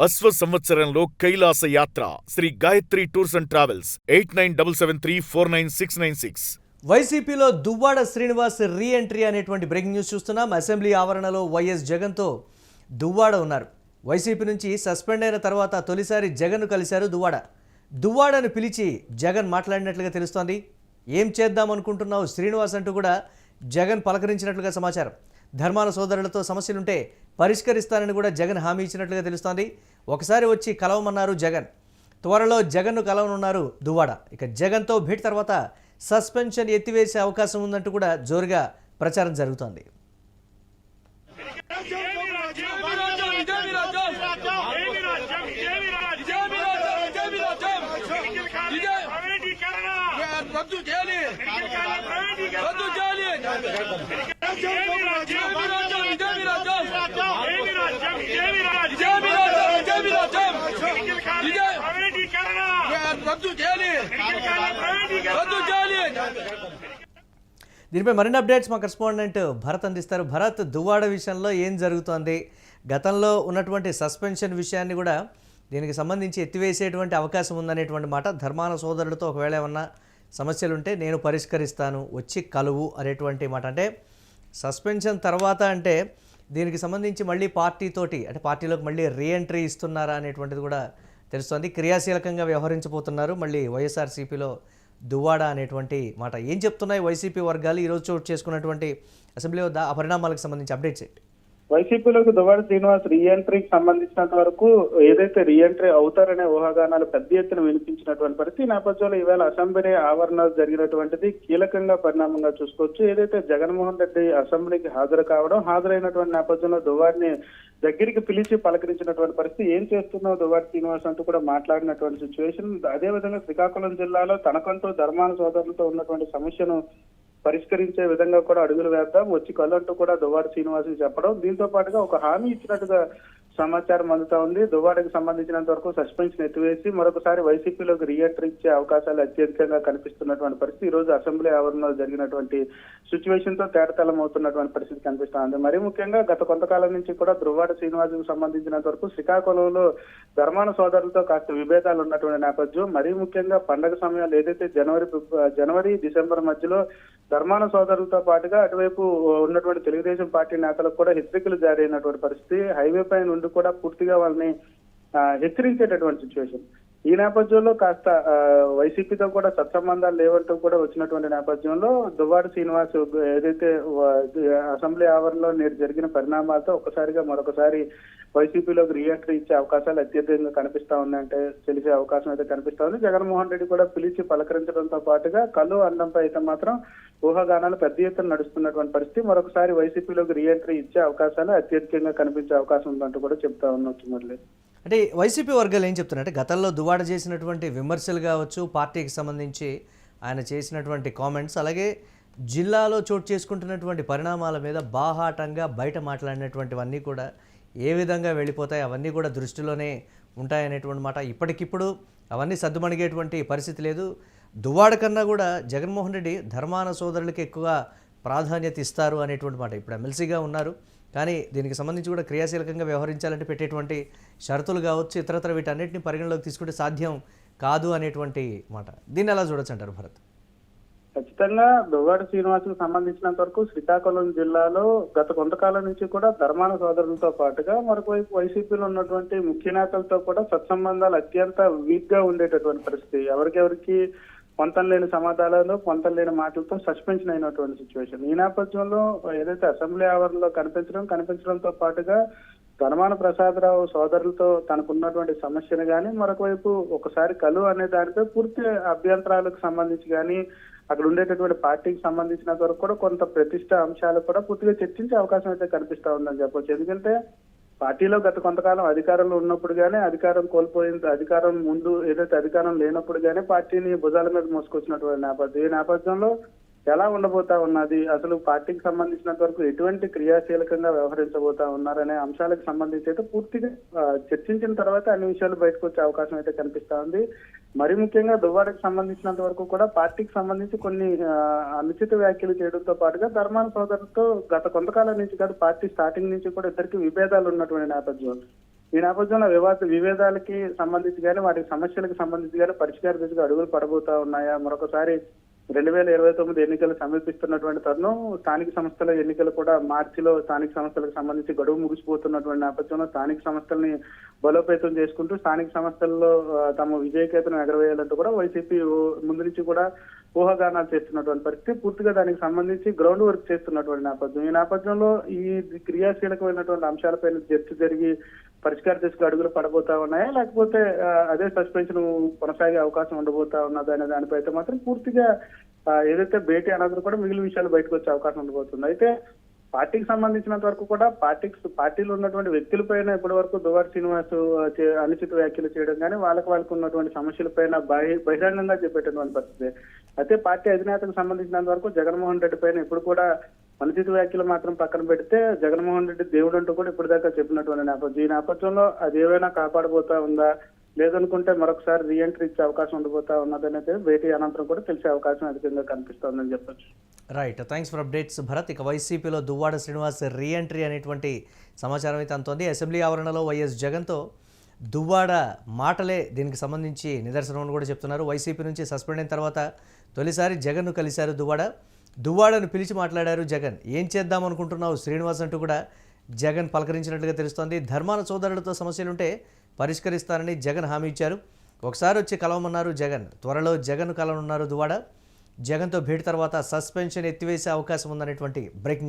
అశ్వ సంవత్సరంలో కైలాస యాత్ర Shri Gayatri tours and travels 8977349696. వైసీపీలో దువ్వాడ శ్రీనివాస్ రీ ఎంట్రీ అనేటువంటి బ్రేకింగ్ న్యూస్ చూస్తున్నాం. అసెంబ్లీ ఆవరణలో వైఎస్ జగన్తో దువ్వాడ ఉన్నారు. వైసీపీ నుంచి సస్పెండ్ అయిన తర్వాత తొలిసారి జగన్ను కలిశారు దువ్వాడను పిలిచి జగన్ మాట్లాడినట్లుగా తెలుస్తోంది. ఏం చేద్దాం అనుకుంటున్నావు శ్రీనివాస్ అంటూ కూడా జగన్ పలకరించినట్లుగా సమాచారం. ధర్మాన సోదరులతో సమస్యలుంటే పరిష్కరిస్తానని కూడా జగన్ హామీ ఇచ్చినట్లుగా తెలుస్తోంది. ఒకసారి వచ్చి కలవమన్నారు జగన్. త్వరలో జగన్ను కలవనున్నారు దువ్వాడ. ఇక జగన్తో భేటీ తర్వాత సస్పెన్షన్ ఎత్తివేసే అవకాశం ఉందంటూ కూడా జోరుగా ప్రచారం జరుగుతోంది. దీనిపై మరిన్ని అప్డేట్స్ మా కరెస్పాండెంట్ భరత్ అందిస్తారు. భరత్, దువ్వాడ విషయంలో ఏం జరుగుతోంది? గతంలో ఉన్నటువంటి సస్పెన్షన్ విషయాన్ని కూడా దీనికి సంబంధించి ఎత్తివేసేటువంటి అవకాశం ఉందనేటువంటి మాట. ధర్మాన సోదరులతో ఒకవేళ ఏమన్నా సమస్యలుంటే నేను పరిష్కరిస్తాను, వచ్చి కలువు అనేటువంటి మాట. అంటే సస్పెన్షన్ తర్వాత అంటే దీనికి సంబంధించి మళ్ళీ పార్టీతోటి అంటే పార్టీలోకి మళ్ళీ రీఎంట్రీ ఇస్తున్నారా అనేటువంటిది కూడా తెలుస్తోంది. క్రియాశీలకంగా వ్యవహరించబోతున్నారు మళ్ళీ వైఎస్ఆర్సీపీలో దువ్వాడ అనేటువంటి మాట. ఏం చెప్తున్నాయి వైసీపీ వర్గాలు ఈరోజు చోటు చేసుకున్నటువంటి అసెంబ్లీ వద్ద ఆ పరిణామాలకు సంబంధించి అప్డేట్స్ ఏంటి? వైసీపీలోకి దువ్వాడ శ్రీనివాస్ రీఎంట్రీకి సంబంధించినంత వరకు ఏదైతే రీఎంట్రీ అవుతారనే ఊహాగానాలు పెద్ద ఎత్తున వినిపించినటువంటి పరిస్థితి నేపథ్యంలో ఈవేళ అసెంబ్లీ ఆవరణలో జరిగినటువంటిది కీలకంగా పరిణామంగా చూసుకోవచ్చు. ఏదైతే జగన్మోహన్ రెడ్డి అసెంబ్లీకి హాజరైనటువంటి నేపథ్యంలో దువ్వాడిని దగ్గరికి పిలిచి పలకరించినటువంటి పరిస్థితి. ఏం చేస్తున్నావు దువ్వాడ శ్రీనివాస్ అంటూ కూడా మాట్లాడినటువంటి సిచ్యువేషన్. అదేవిధంగా శ్రీకాకుళం జిల్లాలో తనకంటూ ధర్మాన సోదరులతో ఉన్నటువంటి సమస్యను పరిష్కరించే విధంగా కూడా అడుగులు వేద్దాం, వచ్చి కళ్ళంటూ కూడా దువ్వాడ శ్రీనివాస్ చెప్పడం. దీంతో పాటుగా ఒక హామీ ఇచ్చినట్టుగా సమాచారం అందుతా ఉంది. దువ్వాడకి సంబంధించినంత వరకు సస్పెన్షన్ ఎత్తివేసి మరొకసారి వైసీపీలోకి రీఎంట్రీ ఇచ్చే అవకాశాలు అత్యధికంగా కనిపిస్తున్నటువంటి పరిస్థితి ఈ రోజు అసెంబ్లీ ఆవరణలో జరిగినటువంటి సిచ్యువేషన్ తో తేటతెల్లం అవుతున్నటువంటి పరిస్థితి కనిపిస్తా ఉంది. మరీ ముఖ్యంగా గత కొంతకాలం నుంచి కూడా దువ్వాడ శ్రీనివాస్కు సంబంధించినంత వరకు శ్రీకాకుళంలో ధర్మాన సోదరులతో కాస్త విభేదాలు ఉన్నటువంటి నేపథ్యం. మరీ ముఖ్యంగా పండగ సమయాలు ఏదైతే జనవరి డిసెంబర్ మధ్యలో ధర్మాన సోదరులతో పాటుగా అటువైపు ఉన్నటువంటి తెలుగుదేశం పార్టీ నేతలకు కూడా హెచ్చరికలు జారీ అయినటువంటి పరిస్థితి. హైవే పై నుండి కూడా పూర్తిగా వాళ్ళని హెచ్చరించేటటువంటి సిచ్యువేషన్. ఈ నేపథ్యంలో కాస్త వైసీపీతో కూడా సత్సంబంధాలు లేవంటూ కూడా వచ్చినటువంటి నేపథ్యంలో దువ్వాడ శ్రీనివాస్ ఏదైతే అసెంబ్లీ ఆవరణలో నేడు జరిగిన పరిణామాలతో ఒక్కసారిగా మరొకసారి వైసీపీలోకి రీఎంట్రీ ఇచ్చే అవకాశాలు అత్యధికంగా కనిపిస్తా ఉన్నాయంటే తెలిసే అవకాశం అయితే కనిపిస్తా ఉంది. జగన్మోహన్ రెడ్డి కూడా పిలిచి పలకరించడంతో పాటుగా కళ్ళు అండంపై అయితే మాత్రం ఊహాగానాలు పెద్ద ఎత్తున నడుస్తున్నటువంటి పరిస్థితి. మరొకసారి వైసీపీలోకి రీఎంట్రీ ఇచ్చే అవకాశాలు అత్యధికంగా కనిపించే అవకాశం ఉందంటూ కూడా చెప్తా ఉన్నట్టు. మళ్ళీ అంటే వైసీపీ వర్గాలు ఏం చెప్తున్నారంటే గతంలో దువ్వాడ చేసినటువంటి విమర్శలు కావచ్చు, పార్టీకి సంబంధించి ఆయన చేసినటువంటి కామెంట్స్, అలాగే జిల్లాలో చోటు చేసుకుంటున్నటువంటి పరిణామాల మీద బాహాటంగా బయట మాట్లాడినటువంటివన్నీ కూడా ఏ విధంగా వెళ్ళిపోతాయి అవన్నీ కూడా దృష్టిలోనే ఉంటాయనేటువంటి మాట. ఇప్పటికిప్పుడు అవన్నీ సద్దుమణిగేటువంటి పరిస్థితి లేదు. దువ్వాడ కన్నా కూడా జగన్మోహన్ రెడ్డి ధర్మాన సోదరులకి ఎక్కువ ప్రాధాన్యత ఇస్తారు అనేటువంటి మాట. ఇప్పుడు ఎమ్మెల్సీగా ఉన్నారు, కానీ దీనికి సంబంధించి కూడా క్రియాశీలకంగా వ్యవహరించాలంటే పెట్టేటువంటి షరతులు కావచ్చు, ఇతరత్ర వీటన్నిటిని పరిగణలోకి తీసుకుంటే సాధ్యం కాదు అనేటువంటి మాట. దీన్ని ఎలా చూడొచ్చు అంటారు భరత్? ఖచ్చితంగా దువ్వాడ శ్రీనివాస్కు సంబంధించినంత వరకు శ్రీకాకుళం జిల్లాలో గత కొంతకాలం నుంచి కూడా ధర్మాన సోదరులతో పాటుగా మరొక వైపు వైసీపీలో ఉన్నటువంటి ముఖ్య నేతలతో కూడా సత్సంబంధాలు అత్యంత వీక్ గా ఉండేటటువంటి పరిస్థితి. ఎవరికెవరికి పొంతం లేని సమాధానాలు, పొంతం లేని మాటలతో సస్పెన్షన్ అయినటువంటి సిచ్యువేషన్. ఈ నేపథ్యంలో ఏదైతే అసెంబ్లీ ఆవరణలో కనిపించడంతో పాటుగా ధర్మాన ప్రసాదరావు సోదరులతో తనకున్నటువంటి సమస్యను కానీ మరొక వైపు ఒకసారి కలు అనే దానిపై పూర్తి అభ్యంతరాలకు సంబంధించి కానీ అక్కడ ఉండేటటువంటి పార్టీకి సంబంధించినంత వరకు కూడా కొంత ప్రతిష్ట అంశాలు కూడా పూర్తిగా చర్చించే అవకాశం అయితే కనిపిస్తా ఉందని చెప్పొచ్చు. ఎందుకంటే పార్టీలో గత కొంతకాలం అధికారంలో ఉన్నప్పుడు గానీ, అధికారం కోల్పోయిన అధికారం ముందు ఏదైతే అధికారం లేనప్పుడు గానీ పార్టీని భుజాల మీద మోసుకొచ్చినటువంటి నేపథ్యం. ఈ నేపథ్యంలో ఎలా ఉండబోతా ఉన్నది, అసలు పార్టీకి సంబంధించినంత వరకు ఎటువంటి క్రియాశీలకంగా వ్యవహరించబోతా ఉన్నారనే అంశాలకు సంబంధించి అయితే పూర్తిగా చర్చించిన తర్వాత అన్ని విషయాలు బయటకు వచ్చే అవకాశం అయితే కనిపిస్తా ఉంది. మరి ముఖ్యంగా దువ్వాడకి సంబంధించినంత వరకు కూడా పార్టీకి సంబంధించి కొన్ని అనుచిత వ్యాఖ్యలు చేయడంతో పాటుగా ధర్మాన సోదరులతో గత కొంతకాలం నుంచి కాదు పార్టీ స్టార్టింగ్ నుంచి కూడా ఇద్దరికి విభేదాలు ఉన్నటువంటి నేపథ్యం. ఈ నేపథ్యంలో విభేదాలకి సంబంధించి కానీ వాటి సమస్యలకు సంబంధించి కానీ పరిష్కార దిశగా అడుగులు పడబోతా ఉన్నాయా? మరొకసారి 2029 ఎన్నికలు సమీపిస్తున్నటువంటి తరుణం, స్థానిక సంస్థల ఎన్నికలు కూడా మార్చిలో స్థానిక సంస్థలకు సంబంధించి గడువు ముగిసిపోతున్నటువంటి నేపథ్యంలో స్థానిక సంస్థల్ని బలోపేతం చేసుకుంటూ స్థానిక సంస్థల్లో తమ విజయకేతను ఎగరవేయాలంటూ కూడా వైసీపీ ముందు నుంచి కూడా ఊహాగానాలు చేస్తున్నటువంటి పరిస్థితి. పూర్తిగా దానికి సంబంధించి గ్రౌండ్ వర్క్ చేస్తున్నటువంటి నేపథ్యం. ఈ నేపథ్యంలో ఈ క్రియాశీలకమైనటువంటి అంశాలపైన చర్చ జరిగి పరిష్కార దిశగా అడుగులు పడబోతా ఉన్నాయా, లేకపోతే అదే సస్పెన్షన్ కొనసాగే అవకాశం ఉండబోతా ఉన్నది అనే దానిపై అయితే మాత్రం పూర్తిగా ఏదైతే భేటీ అనంతరం కూడా మిగిలిన విషయాలు బయటకు వచ్చే అవకాశం ఉండబోతుంది. అయితే పార్టీకి సంబంధించినంత వరకు కూడా పార్టీలో ఉన్నటువంటి వ్యక్తులపైన ఇప్పటి వరకు దువ్వాడ శ్రీనివాస్ అనుచిత వ్యాఖ్యలు చేయడం కానీ వాళ్ళకు ఉన్నటువంటి సమస్యలపైన బహిరంగంగా చెప్పేటటువంటి పరిస్థితి. అయితే పార్టీ అధినేతకు సంబంధించినంత వరకు జగన్మోహన్ రెడ్డి పైన ఇప్పుడు కూడా అనుచిత వ్యాఖ్యలు మాత్రం పక్కన పెడితే జగన్మోహన్ రెడ్డి దేవుడు అంటూ కూడా ఇప్పటిదాకా చెప్పినటువంటి నేపథ్యం. ఈ నేపథ్యంలో అది ఏమైనా కాపాడబోతా ఉందా, లేదనుకుంటే మరొకసారి రీఎంట్రీ ఇచ్చే అవకాశం ఉండబోతా ఉన్నదనేది భేటీ అనంతరం కూడా తెలిసే అవకాశం అధికంగా కనిపిస్తోందని చెప్పొచ్చు. Right, thanks for updates Bharat. ఇక వైసీపీలో దువ్వాడ శ్రీనివాస్ రీఎంట్రీ అనేటువంటి సమాచారం అయితే అందుతోంది. అసెంబ్లీ ఆవరణలో వైఎస్ జగన్తో దువ్వాడ మాటలే దీనికి సంబంధించి నిదర్శనం అని కూడా చెప్తున్నారు. వైసీపీ నుంచి సస్పెండ్ అయిన తర్వాత తొలిసారి జగన్ను కలిశారు దువ్వాడను పిలిచి మాట్లాడారు జగన్. ఏం చేద్దాం అనుకుంటున్నావు శ్రీనివాస్ అంటూ కూడా జగన్ పలకరించినట్లుగా తెలుస్తోంది. ధర్మాన సోదరులతో సమస్యలుంటే పరిష్కరిస్తారని జగన్ హామీ ఇచ్చారు. ఒకసారి వచ్చి కలవమన్నారు జగన్. త్వరలో జగన్ కలవనున్నారు దువ్వాడ. జగన్తో భేటీ తర్వాత సస్పెన్షన్ ఎత్తివేసే అవకాశం ఉందనేటువంటి బ్రేకింగ్ న్యూస్.